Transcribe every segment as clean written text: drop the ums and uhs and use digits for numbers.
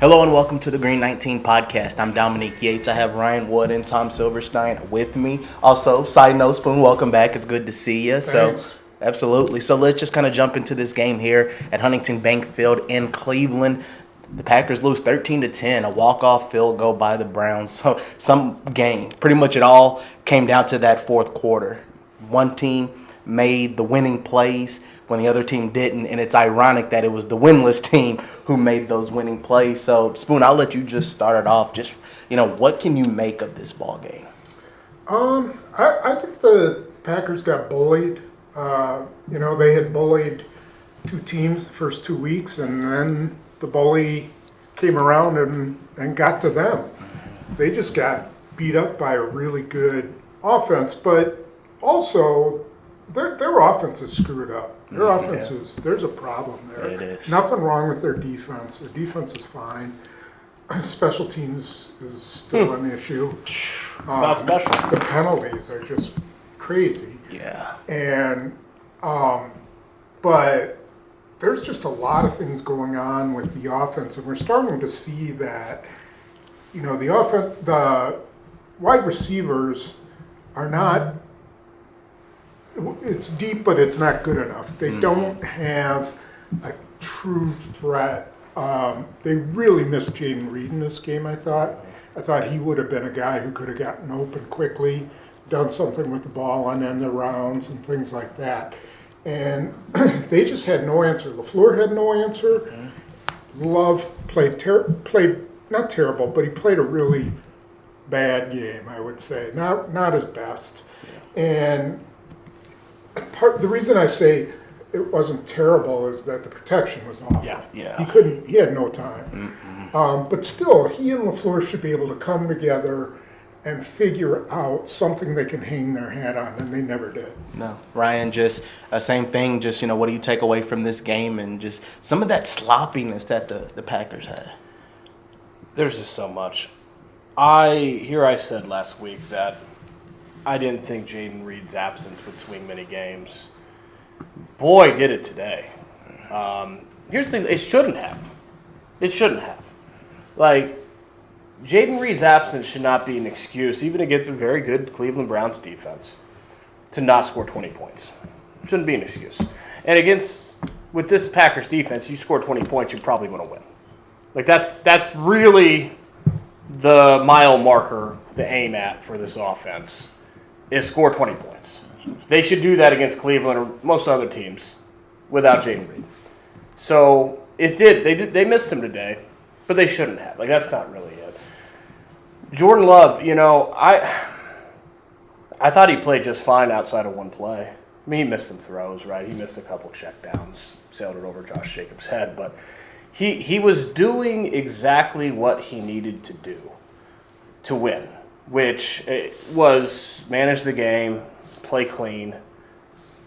Hello and welcome to the Green 19 podcast. I'm Dominique Yates. I have Ryan Wood and Tom Silverstein with me. Also, side note, Spoon, welcome back. It's good to see you. Thanks. Absolutely. So let's just kind of jump into this game here at Huntington Bank Field in Cleveland. The Packers lose 13-10, a walk-off field goal by the Browns. So some game, pretty much it all came down to that fourth quarter. One team made the winning plays when the other team didn't, and it's ironic that it was the winless team who made those winning plays. So, Spoon, I'll let you just start it off. Just, what can you make of this ball game? I think the Packers got bullied. They had bullied two teams the first 2 weeks, and then the bully came around and got to them. They just got beat up by a really good offense, but also their offense is screwed up. Their offense there's a problem there. It is. Nothing wrong with their defense. Their defense is fine. Special teams is still an issue. It's not special. The penalties are just crazy. Yeah. And but there's just a lot of things going on with the offense, and we're starting to see that, the wide receivers are not. It's deep, but it's not good enough. They don't have a true threat. They really missed Jaden Reed in this game, I thought. I thought he would have been a guy who could have gotten open quickly, done something with the ball on end of rounds and things like that. And they just had no answer. LaFleur had no answer. Love played not terrible, but he played a really bad game, I would say. Not his best. And the reason I say it wasn't terrible is that the protection was awful. Yeah. He had no time. But still, he and LaFleur should be able to come together and figure out something they can hang their hat on, and they never did. No. Ryan, just same thing. Just, what do you take away from this game and just some of that sloppiness that the Packers had? There's just so much. I said last week that I didn't think Jaden Reed's absence would swing many games. Boy, did it today. Here's the thing. It shouldn't have. Like, Jaden Reed's absence should not be an excuse, even against a very good Cleveland Browns defense, to not score 20 points. It shouldn't be an excuse. And with this Packers defense, you score 20 points, you're probably going to win. Like, that's really the mile marker to aim at for this offense, is score 20 points. They should do that against Cleveland or most other teams without Jaden Reed. So it did. They missed him today, but they shouldn't have. Like, that's not really it. Jordan Love, I thought he played just fine outside of one play. I mean, he missed some throws, right? He missed a couple checkdowns, sailed it over Josh Jacobs' head, but he was doing exactly what he needed to do to win, which was manage the game, play clean,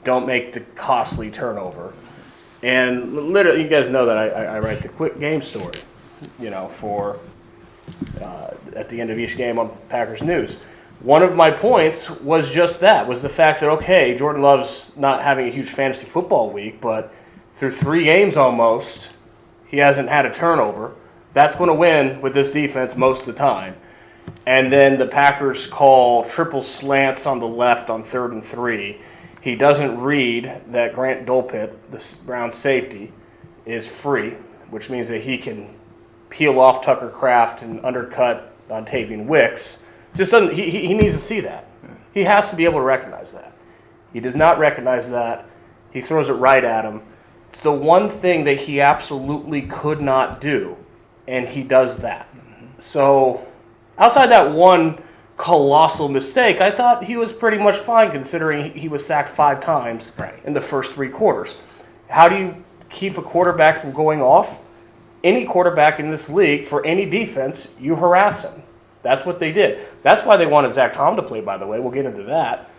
don't make the costly turnover. And literally, you guys know that I write the quick game story, for at the end of each game on Packers News. One of my points was just that, was the fact that, okay, Jordan Love's not having a huge fantasy football week, but through 3 games almost, he hasn't had a turnover. That's going to win with this defense most of the time. And then the Packers call triple slants on the left on 3rd and 3. He doesn't read that Grant Dolpit, the Browns safety, is free, which means that he can peel off Tucker Kraft and undercut Dontavian Wicks. Just doesn't. He needs to see that. He has to be able to recognize that. He does not recognize that. He throws it right at him. It's the one thing that he absolutely could not do, and he does that. So outside that one colossal mistake, I thought he was pretty much fine considering he was sacked 5 times in the first 3 quarters. How do you keep a quarterback from going off? Any quarterback in this league, for any defense, you harass him. That's what they did. That's why they wanted Zach Tom to play, by the way. We'll get into that.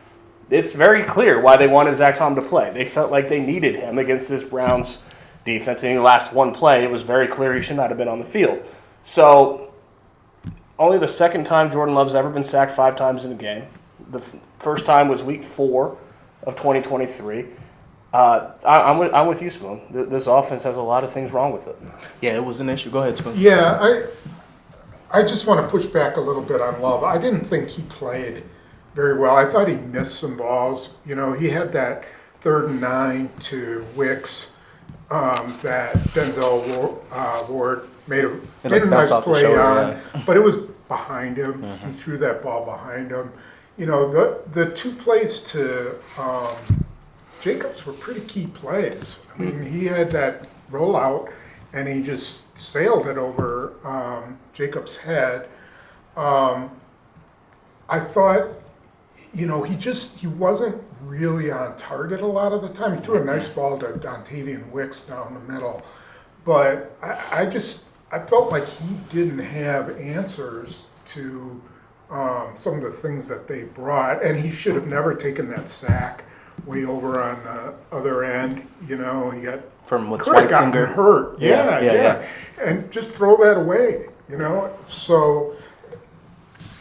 It's very clear why they wanted Zach Tom to play. They felt like they needed him against this Browns defense. And in the last one play, it was very clear he should not have been on the field. So only the second time Jordan Love's ever been sacked 5 times in a game. The first time was week 4 of 2023. I'm with you, Spoon. This offense has a lot of things wrong with it. Yeah, it was an issue. Go ahead, Spoon. Yeah, I just want to push back a little bit on Love. I didn't think he played very well. I thought he missed some balls. You know, he had that 3rd and 9 to Wicks that Denzel Ward made a nice play shoulder, on, yeah. but it was behind him. He threw that ball behind him. You know, the 2 plays to Jacobs were pretty key plays. I mean, he had that rollout, and he just sailed it over Jacobs' head. I thought, you know, he wasn't really on target a lot of the time. He threw a nice ball to Dontavian Wicks down the middle, but I felt like he didn't have answers to some of the things that they brought, and he should have never taken that sack way over on the other end. You know, he got From what could have gotten Schweitzinger. hurt. Yeah. And just throw that away. You know, so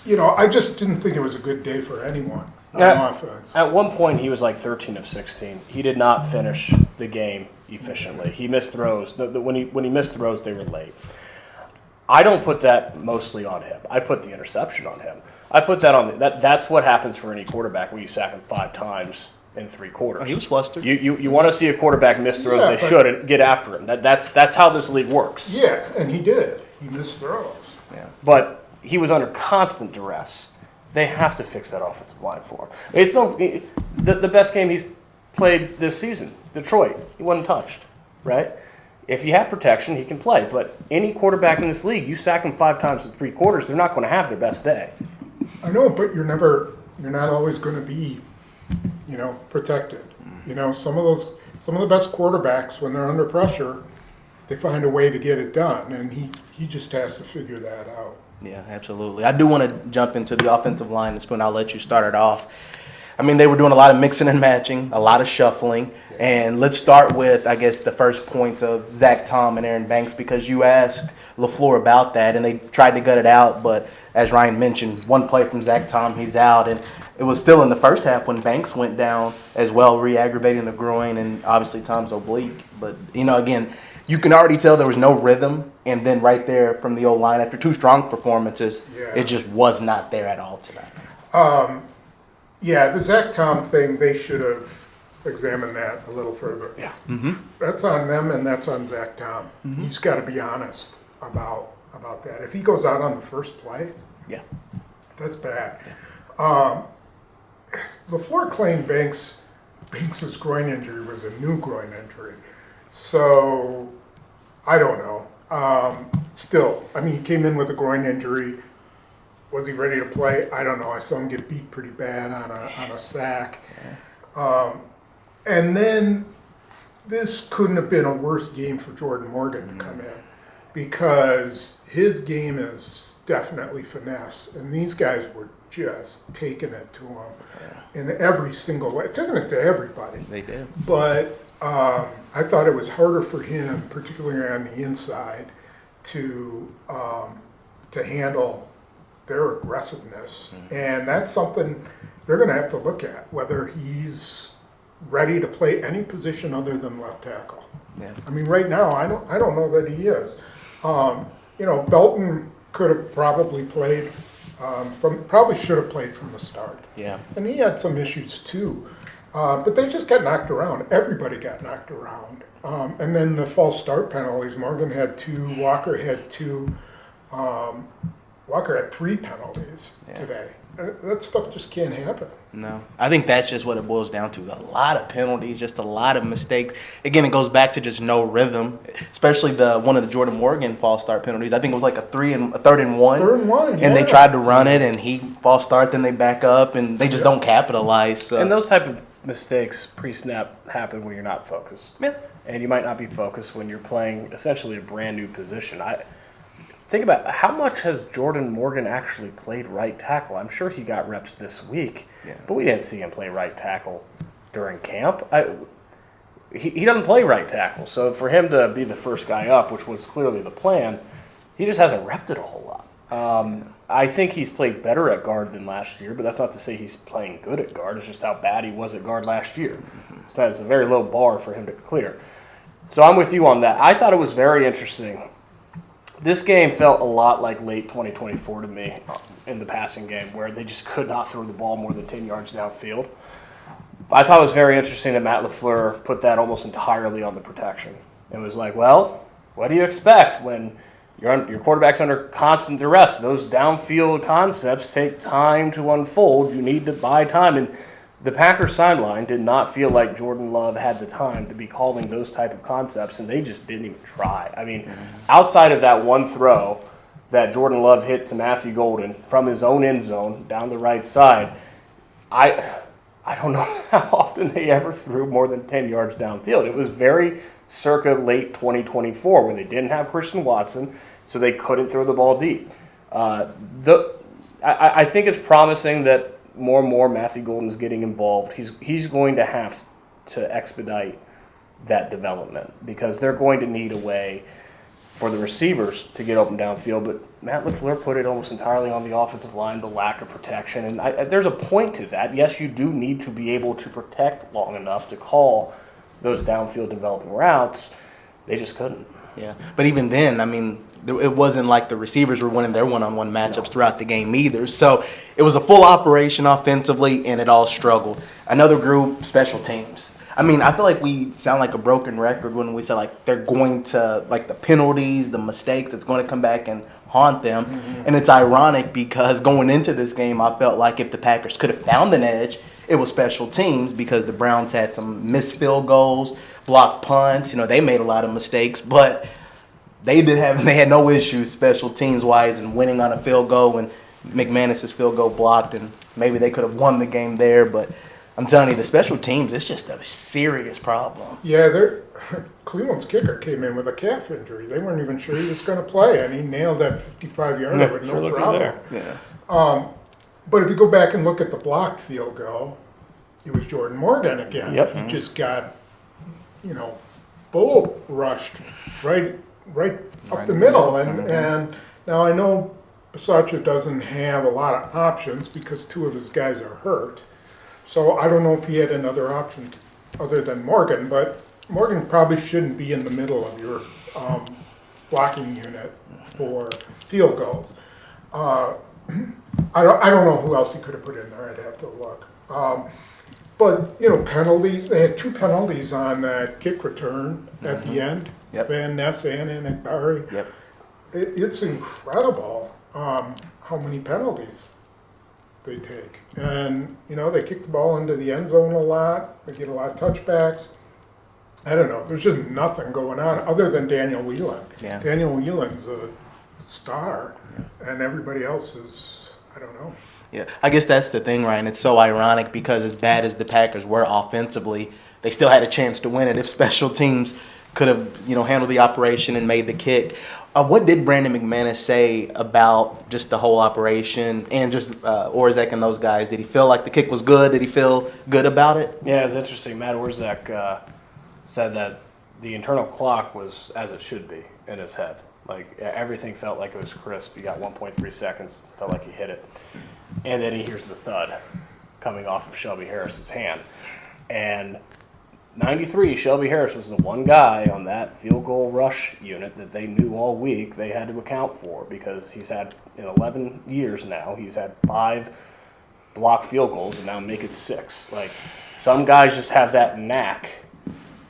you know, I just didn't think it was a good day for anyone on offense. At one point, he was like 13 of 16. He did not finish the game efficiently. He missed throws. When he missed throws, they were late. I don't put that mostly on him. I put the interception on him. I put that on that's what happens for any quarterback when you sack him 5 times in 3 quarters. Oh, he was flustered. You want to see a quarterback miss throws Yeah, they but- should and get after him. That's how this league works. Yeah, and he did. He missed throws. Yeah. But he was under constant duress. They have to fix that offensive line for him. It's the best game he's played this season. Detroit, he wasn't touched, right? If you have protection, he can play. But any quarterback in this league, you sack them 5 times in 3 quarters, they're not going to have their best day. I know, but you're not always going to be, you know, protected. You know, some of the best quarterbacks, when they're under pressure, they find a way to get it done, and he just has to figure that out. Yeah, absolutely. I do want to jump into the offensive line, Spoon. I'll let you start it off. I mean, they were doing a lot of mixing and matching, a lot of shuffling. And let's start with, I guess, the first points of Zach Tom and Aaron Banks, because you asked LaFleur about that, and they tried to gut it out. But as Ryan mentioned, one play from Zach Tom, he's out. And it was still in the first half when Banks went down as well, re-aggravating the groin, and obviously Tom's oblique. But, you know, again, you can already tell there was no rhythm. And then right there from the O-line, after 2 strong performances, Yeah. it just was not there at all tonight. Yeah, the Zach Tom thing, they should have examined that a little further. Yeah. That's on them, and that's on Zach Tom. He's got to be honest about that. If he goes out on the first play, Yeah. that's bad. LaFleur claimed Banks's groin injury was a new groin injury. So, I don't know. Still, I mean, he came in with a groin injury. Was he ready to play? I don't know. I saw him get beat pretty bad on a sack. And then this couldn't have been a worse game for Jordan Morgan to come in, because his game is definitely finesse, and these guys were just taking it to him in every single way, taking it to everybody. They did. But I thought it was harder for him, particularly on the inside, to handle their aggressiveness. And that's something they're going to have to look at, whether he's ready to play any position other than left tackle. Yeah. I mean, right now, I don't know that he is. You know, Belton could have probably played probably should have played from the start. Yeah. And he had some issues too. But they just got knocked around. Everybody got knocked around. And then the false start penalties. Morgan had 2. Walker had 2. Walker had 3 penalties today. That stuff just can't happen. No. I think that's just what it boils down to. A lot of penalties, just a lot of mistakes. Again, it goes back to just no rhythm, especially one of the Jordan Morgan false start penalties. I think it was like a 3rd and 1. 3rd and 1, yeah. And they tried to run it, and he false start, then they back up, and they just don't capitalize. So. And those type of mistakes pre-snap happen when you're not focused. Yeah. And you might not be focused when you're playing essentially a brand new position. Think about how much has Jordan Morgan actually played right tackle. I'm sure he got reps this week, but we didn't see him play right tackle during camp. He doesn't play right tackle, so for him to be the first guy up, which was clearly the plan, he just hasn't repped it a whole lot. I think he's played better at guard than last year, but that's not to say he's playing good at guard. It's just how bad he was at guard last year. It's a very low bar for him to clear. So I'm with you on that. I thought it was very interesting. This game felt a lot like late 2024 to me in the passing game, where they just could not throw the ball more than 10 yards downfield. I thought it was very interesting that Matt LaFleur put that almost entirely on the protection. It was like, well, what do you expect when your quarterback's under constant duress? Those downfield concepts take time to unfold. You need to buy time. And the Packers sideline did not feel like Jordan Love had the time to be calling those type of concepts, and they just didn't even try. I mean, outside of that one throw that Jordan Love hit to Matthew Golden from his own end zone down the right side, I don't know how often they ever threw more than 10 yards downfield. It was very circa late 2024 where they didn't have Christian Watson, so they couldn't throw the ball deep. I think it's promising that more and more Matthew Golden's getting involved. He's going to have to expedite that development because they're going to need a way for the receivers to get open downfield. But Matt LaFleur put it almost entirely on the offensive line, the lack of protection. And there's a point to that. Yes, you do need to be able to protect long enough to call those downfield developing routes. They just couldn't. Yeah, but even then, I mean, it wasn't like the receivers were winning their one-on-one matchups throughout the game either. So it was a full operation offensively, and it all struggled. Another group, special teams. I mean, I feel like we sound like a broken record when we say, like, they're going to, like, the penalties, the mistakes, it's going to come back and haunt them. Mm-hmm. And it's ironic because going into this game, I felt like if the Packers could have found an edge, it was special teams because the Browns had some missed field goals, blocked punts. You know, they made a lot of mistakes, but they had no issues special teams wise and winning on a field goal and McManus's field goal blocked, and maybe they could have won the game there. But I'm telling you, the special teams, it's just a serious problem. Yeah, Cleveland's kicker came in with a calf injury. They weren't even sure he was going to play, and he nailed that 55-yarder with no problem. Yeah. But if you go back and look at the blocked field goal, it was Jordan Morgan again. Yep. He just got, bull rushed right up the middle. And now I know Bisaccia doesn't have a lot of options because two of his guys are hurt. So I don't know if he had another option other than Morgan, but Morgan probably shouldn't be in the middle of your blocking unit for field goals. I don't know who else he could have put in there. I'd have to look. But penalties. They had two penalties on that kick return at the end. Yep. Van Ness and Enekbari. Yep. It's incredible how many penalties they take. And they kick the ball into the end zone a lot. They get a lot of touchbacks. I don't know. There's just nothing going on other than Daniel Whelan. Yeah. Daniel Whelan's a star, and everybody else is, I don't know. Yeah, I guess that's the thing, Ryan. It's so ironic because as bad as the Packers were offensively, they still had a chance to win it if special teams could have, handled the operation and made the kick. What did Brandon McManus say about just the whole operation and just Orzech and those guys? Did he feel like the kick was good? Did he feel good about it? Yeah, it's interesting. Matt Orzech said that the internal clock was as it should be in his head. Like, everything felt like it was crisp. He got 1.3 seconds, felt like he hit it. And then he hears the thud coming off of Shelby Harris's hand. And 93, Shelby Harris was the one guy on that field goal rush unit that they knew all week they had to account for because he's had, in 11 years now, he's had 5 blocked field goals and now make it 6. Like, some guys just have that knack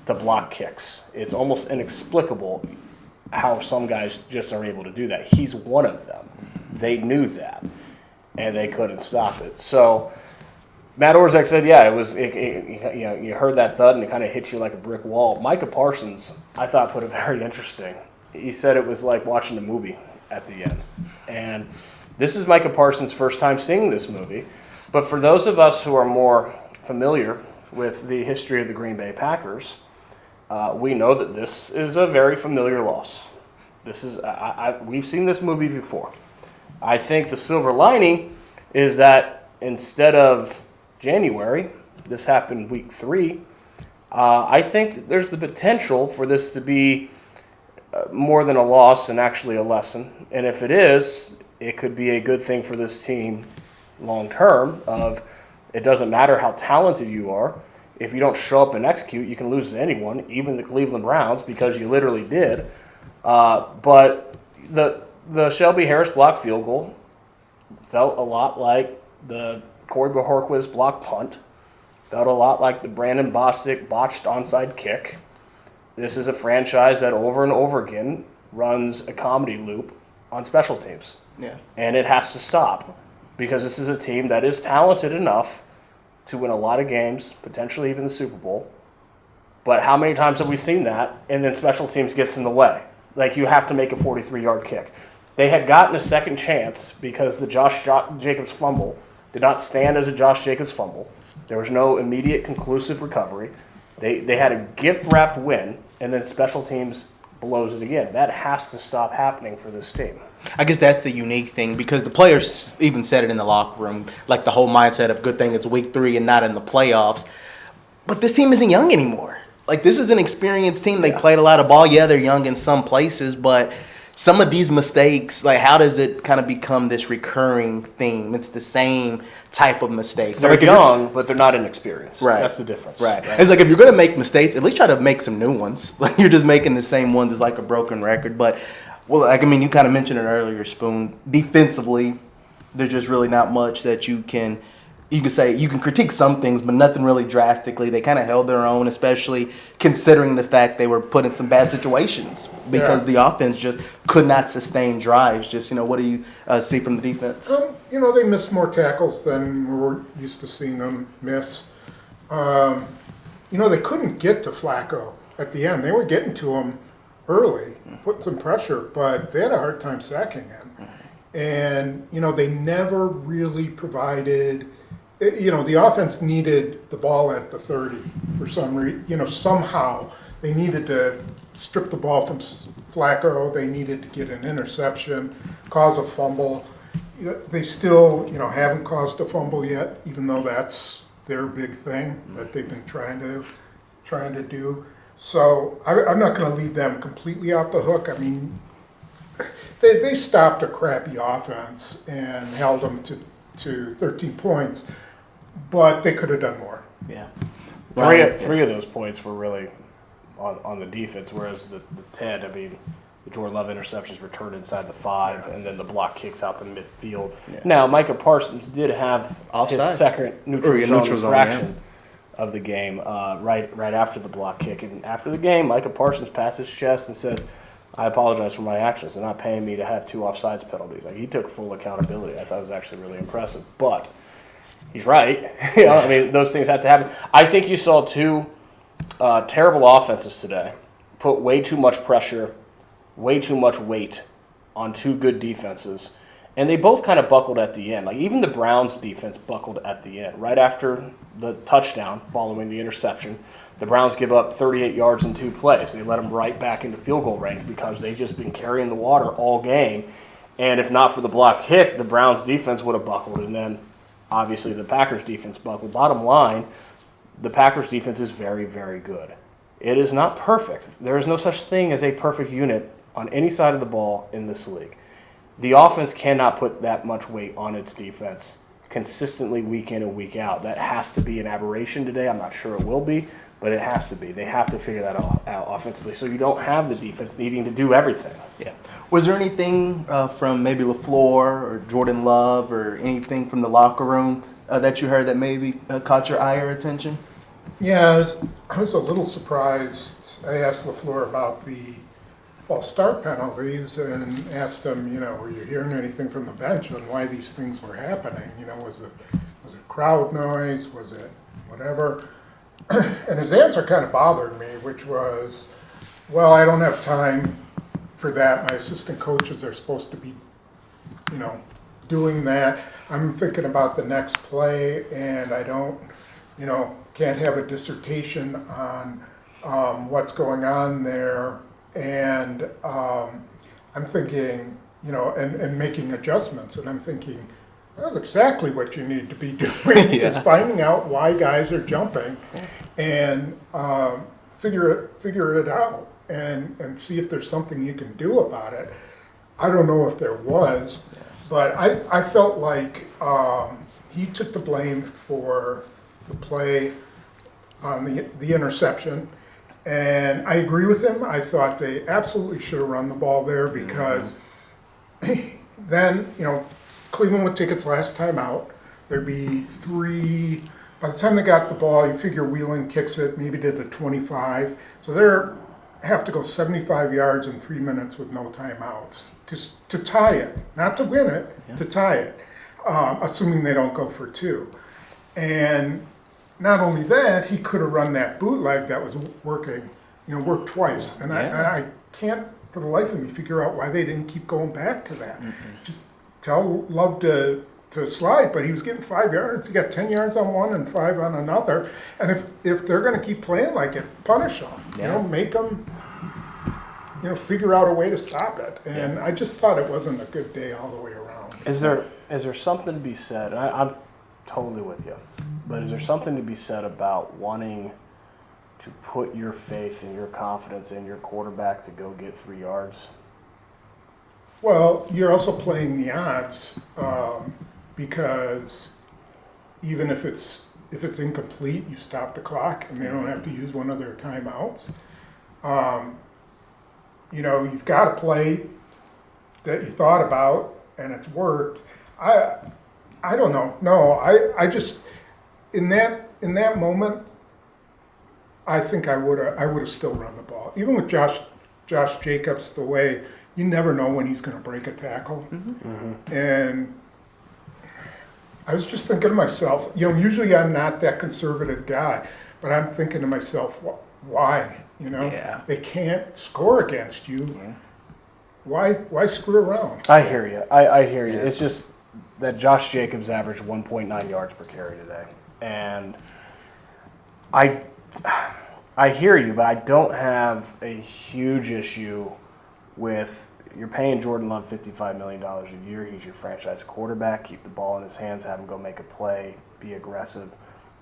to block kicks. It's almost inexplicable how some guys just are able to do that. He's one of them. They knew that, and they couldn't stop it. So Matt Orzech said, yeah, you heard that thud, and it kind of hit you like a brick wall. Micah Parsons, I thought, put it very interesting. He said it was like watching a movie at the end. And this is Micah Parsons' first time seeing this movie. But for those of us who are more familiar with the history of the Green Bay Packers, we know that this is a very familiar loss. This is we've seen this movie before. I think the silver lining is that instead of January, this happened week 3. I think that there's the potential for this to be more than a loss and actually a lesson. And if it is, it could be a good thing for this team long term. Of it doesn't matter how talented you are. If you don't show up and execute, you can lose to anyone, even the Cleveland Browns, because you literally did. But the Shelby Harris blocked field goal felt a lot like the Corey Bojorquez blocked punt. Felt a lot like the Brandon Bostic botched onside kick. This is a franchise that over and over again runs a comedy loop on special teams. Yeah. And it has to stop because this is a team that is talented enough to win a lot of games, potentially even the Super Bowl. But how many times have we seen that and then special teams gets in the way? Like you have to make a 43-yard kick. They had gotten a second chance because the Josh Jacobs fumble did not stand as a Josh Jacobs fumble. There was no immediate conclusive recovery. They had a gift-wrapped win, and then special teams blows it again. That has to stop happening for this team. I guess that's the unique thing because the players even said it in the locker room, like the whole mindset of good thing it's week 3 and not in the playoffs. But this team isn't young anymore. Like, this is an experienced team. They played a lot of ball. Yeah, they're young in some places, but some of these mistakes, like, how does it kind of become this recurring theme? It's the same type of mistakes. They're like young, but they're not inexperienced. Right. That's the difference. Right. It's like if you're going to make mistakes, at least try to make some new ones. Like, you're just making the same ones as like a broken record. But, well, like, I mean, you kind of mentioned it earlier, Spoon. Defensively, there's just really not much that you can say. You can critique some things, but nothing really drastically. They kind of held their own, especially considering the fact they were put in some bad situations because the offense just could not sustain drives. Just, what do you see from the defense? They missed more tackles than we're used to seeing them miss. They couldn't get to Flacco at the end. They were getting to him early, putting some pressure, but they had a hard time sacking him. And, they never really provided. The offense needed the ball at the 30 for some reason. Somehow they needed to strip the ball from Flacco. They needed to get an interception, cause a fumble. They still, haven't caused a fumble yet, even though that's their big thing that they've been trying to do. So I'm not going to leave them completely off the hook. I mean, they stopped a crappy offense and held them to 13 points. But they could have done more. Yeah. Three of those points were really on the defense, whereas the 10, the Jordan Love interceptions returned inside the 5, and then the block kicks out the midfield. Yeah. Now, Micah Parsons did have his second neutral zone infraction of the game right after the block kick. And after the game, Micah Parsons passed his chest and says, I apologize for my actions. They're not paying me to have 2 offsides penalties. Like, he took full accountability. I thought it was actually really impressive. But he's right. I mean, those things have to happen. I think you saw 2 terrible offenses today put way too much pressure, way too much weight on 2 good defenses, and they both kind of buckled at the end. Like, even the Browns' defense buckled at the end. Right after the touchdown following the interception, the Browns give up 38 yards in 2 plays. They let them right back into field goal range because they've just been carrying the water all game. And if not for the block kick, the Browns' defense would have buckled, and then obviously the Packers' defense buckled. Bottom line, the Packers' defense is very, very good. It is not perfect. There is no such thing as a perfect unit on any side of the ball in this league. The offense cannot put that much weight on its defense consistently week in and week out. That has to be an aberration today. I'm not sure it will be, but it has to be. They have to figure that out offensively so you don't have the defense needing to do everything. Yeah. Was there anything from maybe LaFleur or Jordan Love or anything from the locker room that you heard that maybe caught your eye or attention? Yeah, I was a little surprised. I asked LaFleur about the false start penalties and asked him, were you hearing anything from the bench on why these things were happening? Was it crowd noise? Was it whatever? And his answer kind of bothered me, which was, well, I don't have time for that. My assistant coaches are supposed to be, doing that. I'm thinking about the next play, and I don't, can't have a dissertation on what's going on there. And I'm thinking, and making adjustments. And I'm thinking, that's exactly what you need to be doing, is finding out why guys are jumping and figure it out and see if there's something you can do about it. I don't know if there was, But I felt like he took the blame for the play on the interception. And I agree with him. I thought they absolutely should have run the ball there because then, Cleveland would take its last time out. There'd be three, by the time they got the ball, you figure Wheeling kicks it maybe to the 25. So they have to go 75 yards in 3 minutes with no timeouts to tie it, not to win it, to tie it, assuming they don't go for two. And not only that, he could have run that bootleg that was working, worked twice. And I can't, for the life of me, figure out why they didn't keep going back to that. Just tell Love to slide, but he was getting 5 yards. He got 10 yards on one and 5 on another. And if they're going to keep playing like it, punish them. Make them, figure out a way to stop it. And I just thought it wasn't a good day all the way around. Is there something to be said? And I'm totally with you, but is there something to be said about wanting to put your faith and your confidence in your quarterback to go get 3 yards? Well, you're also playing the odds because even if it's incomplete, you stop the clock and they don't have to use one of their timeouts. You've got a play that you thought about and it's worked. I don't know. No, I just in that moment, I think I would have still run the ball. Even with Josh Jacobs, the way you never know when he's going to break a tackle. And I was just thinking to myself, usually I'm not that conservative guy, but I'm thinking to myself, why? They can't score against you. Yeah. Why screw around? I hear you. I hear you. It's just that Josh Jacobs averaged 1.9 yards per carry today. And I hear you, but I don't have a huge issue with you're paying Jordan Love $55 million a year. He's your franchise quarterback. Keep the ball in his hands, have him go make a play, be aggressive.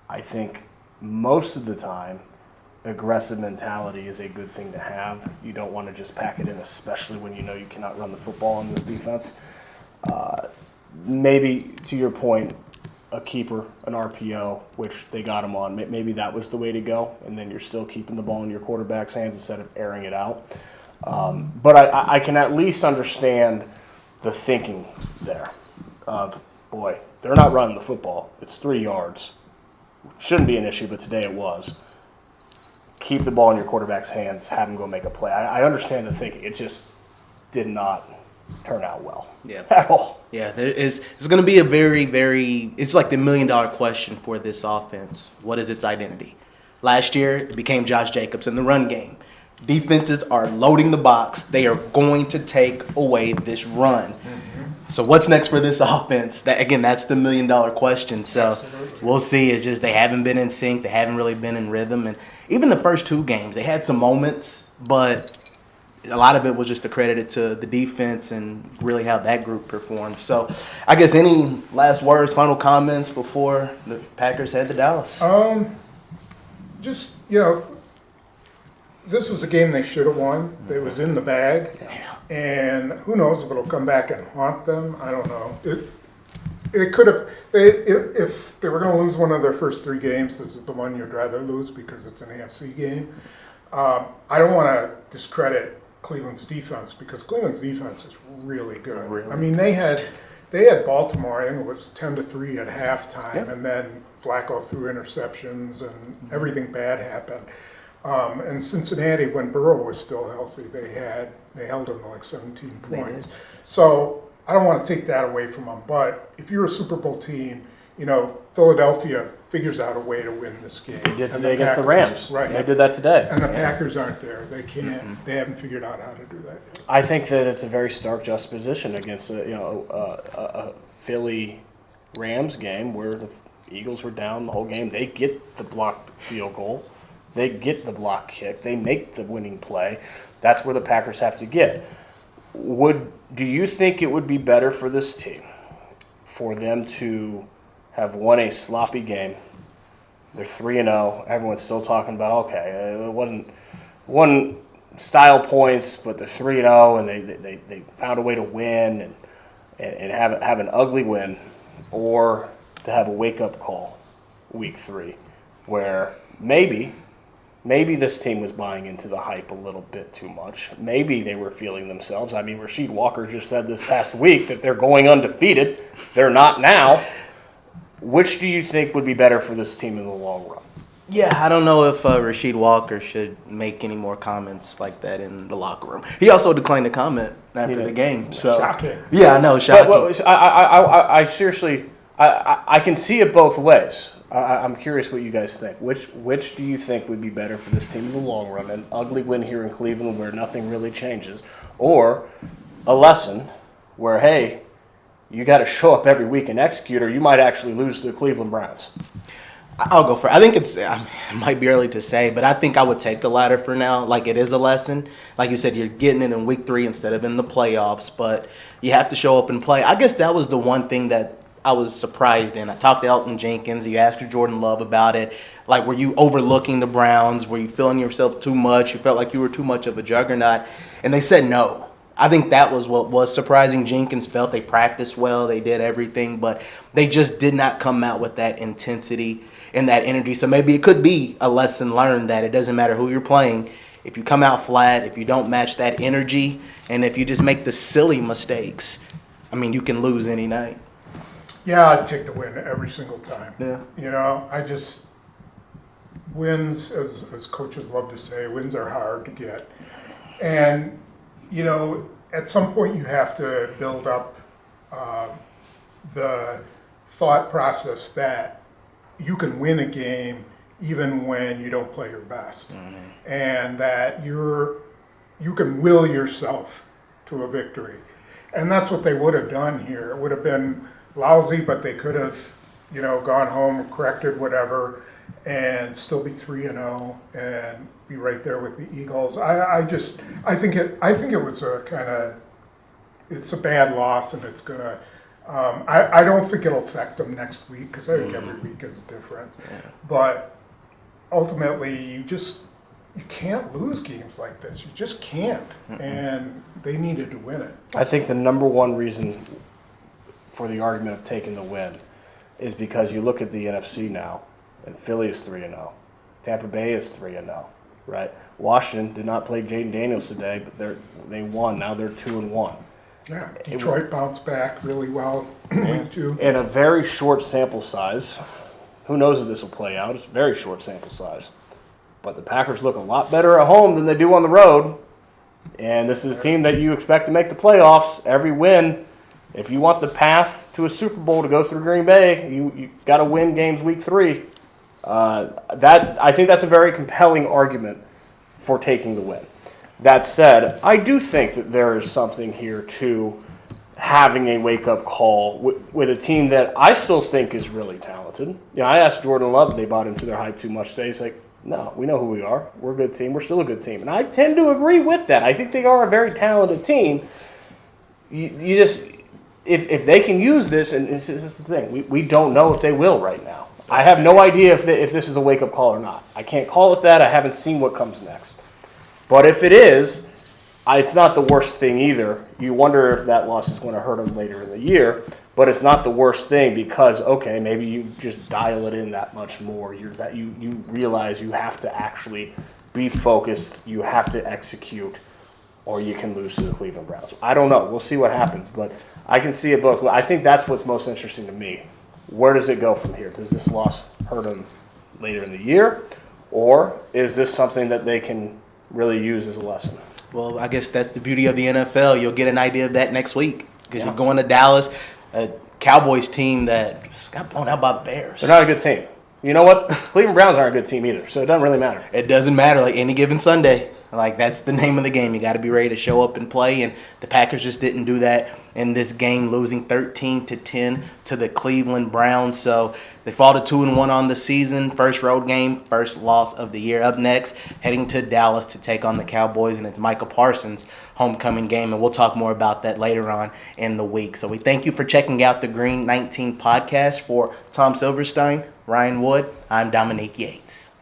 I think most of the time, aggressive mentality is a good thing to have. You don't want to just pack it in, especially when you know you cannot run the football in this defense. Maybe, to your point, a keeper, an RPO, which they got him on. Maybe that was the way to go, and then you're still keeping the ball in your quarterback's hands instead of airing it out. But I can at least understand the thinking there of, boy, they're not running the football. It's 3 yards. Shouldn't be an issue, but today it was. Keep the ball in your quarterback's hands, have him go make a play. I understand the thinking. It just did not turn out well at all. Yeah, it's going to be a very, very – it's like the $1 million question for this offense. What is its identity? Last year, it became Josh Jacobs in the run game. Defenses are loading the box. They are going to take away this run. So what's next for this offense? That's the $1 million question. So we'll see. It's just they haven't been in sync. They haven't really been in rhythm. And even the first 2 games, they had some moments, but a lot of it was just accredited to the defense and really how that group performed. So I guess any last words, final comments before the Packers head to Dallas? This is a game they should have won. It was in the bag. And who knows if it'll come back and haunt them. I don't know. It could have, if they were going to lose one of their first 3 games, this is the one you'd rather lose because it's an AFC game. I don't want to discredit Cleveland's defense because Cleveland's defense is really good. Really? I mean, they had Baltimore, I think it was 10-3 at halftime, and then Flacco threw interceptions and everything bad happened. And Cincinnati, when Burrow was still healthy, they held him to like 17 points. So I don't want to take that away from them. But if you're a Super Bowl team, Philadelphia figures out a way to win this game. They did today against the Rams. Right. They did that today. And the Packers aren't there. They can't. They haven't figured out how to do that yet. I think that it's a very stark juxtaposition against a Philly Rams game where the Eagles were down the whole game. They get the blocked field goal. They get the block kick. They make the winning play. That's where the Packers have to get. Do you think it would be better for this team for them to have won a sloppy game? They're 3-0. Everyone's still talking about, it wasn't one style points, but they're 3-0 and they found a way to win. And and have an ugly win, or to have a wake-up call week 3 where maybe this team was buying into the hype a little bit too much. Maybe they were feeling themselves. I mean, Rasheed Walker just said this past week that they're going undefeated. They're not now. Which do you think would be better for this team in the long run? Yeah, I don't know if Rasheed Walker should make any more comments like that in the locker room. He also declined to comment after the game. So Shocking. Yeah, I know, shocking. But I seriously, I can see it both ways. I'm curious what you guys think. Which do you think would be better for this team in the long run? An ugly win here in Cleveland where nothing really changes, or a lesson where, hey, you got to show up every week and execute, or you might actually lose to the Cleveland Browns? I'll go for it. I think it might be early to say, but I think I would take the latter for now. Like, it is a lesson. Like you said, you're getting it in week 3 instead of in the playoffs, but you have to show up and play. I guess that was the one thing that I was surprised in. I talked to Elton Jenkins. You asked Jordan Love about it. Like, were you overlooking the Browns? Were you feeling yourself too much? You felt like you were too much of a juggernaut? And they said no. I think that was what was surprising. Jenkins felt they practiced well. They did everything, but they just did not come out with that intensity and that energy. So maybe it could be a lesson learned that it doesn't matter who you're playing. If you come out flat, if you don't match that energy, and if you just make the silly mistakes, I mean, you can lose any night. Yeah, I'd take the win every single time. Yeah. You know, wins, as coaches love to say, wins are hard to get. And, you know, at some point you have to build up the thought process that you can win a game even when you don't play your best. Mm-hmm. And that you can will yourself to a victory. And that's what they would have done here. It would have been lousy, but they could have, you know, gone home, corrected whatever, and still be 3-0 and be right there with the Eagles. I think it was it's a bad loss, and it's gonna. I don't think it'll affect them next week, because I think every week is different. Yeah. But ultimately, you can't lose games like this. You just can't, and they needed to win it. I think the number one reason for the argument of taking the win is because you look at the NFC now, and Philly is 3-0. Tampa Bay is 3-0, right? Washington did not play Jaden Daniels today, but they won. Now they're 2-1. Yeah, Detroit bounced back really well. In a very short sample size. Who knows if this will play out? It's a very short sample size. But the Packers look a lot better at home than they do on the road. And this is a team that you expect to make the playoffs. Every win, if you want the path to a Super Bowl to go through Green Bay, you got to win games week 3. I think that's a very compelling argument for taking the win. That said, I do think that there is something here to having a wake-up call with a team that I still think is really talented. You know, I asked Jordan Love if they bought into their hype too much today. He's like, no, we know who we are. We're a good team. We're still a good team. And I tend to agree with that. I think they are a very talented team. You just, if they can use this, and this is the thing, we don't know if they will right now. I have no idea if this is a wake-up call or not. I can't call it that. I haven't seen what comes next. But if it is, it's not the worst thing either. You wonder if that loss is going to hurt them later in the year, but it's not the worst thing because, okay, maybe you just dial it in that much more. You realize you have to actually be focused, you have to execute, or you can lose to the Cleveland Browns. I don't know. We'll see what happens, but I can see it both. I think that's what's most interesting to me. Where does it go from here? Does this loss hurt them later in the year, or is this something that they can really use as a lesson? Well, I guess that's the beauty of the NFL. You'll get an idea of that next week because you're going to Dallas, a Cowboys team that got blown out by the Bears. They're not a good team. You know what? Cleveland Browns aren't a good team either, so it doesn't really matter. It doesn't matter. Like any given Sunday, like that's the name of the game. You got to be ready to show up and play, and the Packers just didn't do that in this game, losing 13-10 to the Cleveland Browns. So they fall to 2-1 on the season. First road game, first loss of the year. Up next, heading to Dallas to take on the Cowboys, and it's Micah Parsons' homecoming game, and we'll talk more about that later on in the week. So we thank you for checking out the Green 19 podcast. For Tom Silverstein, Ryan Wood, I'm Dominique Yates.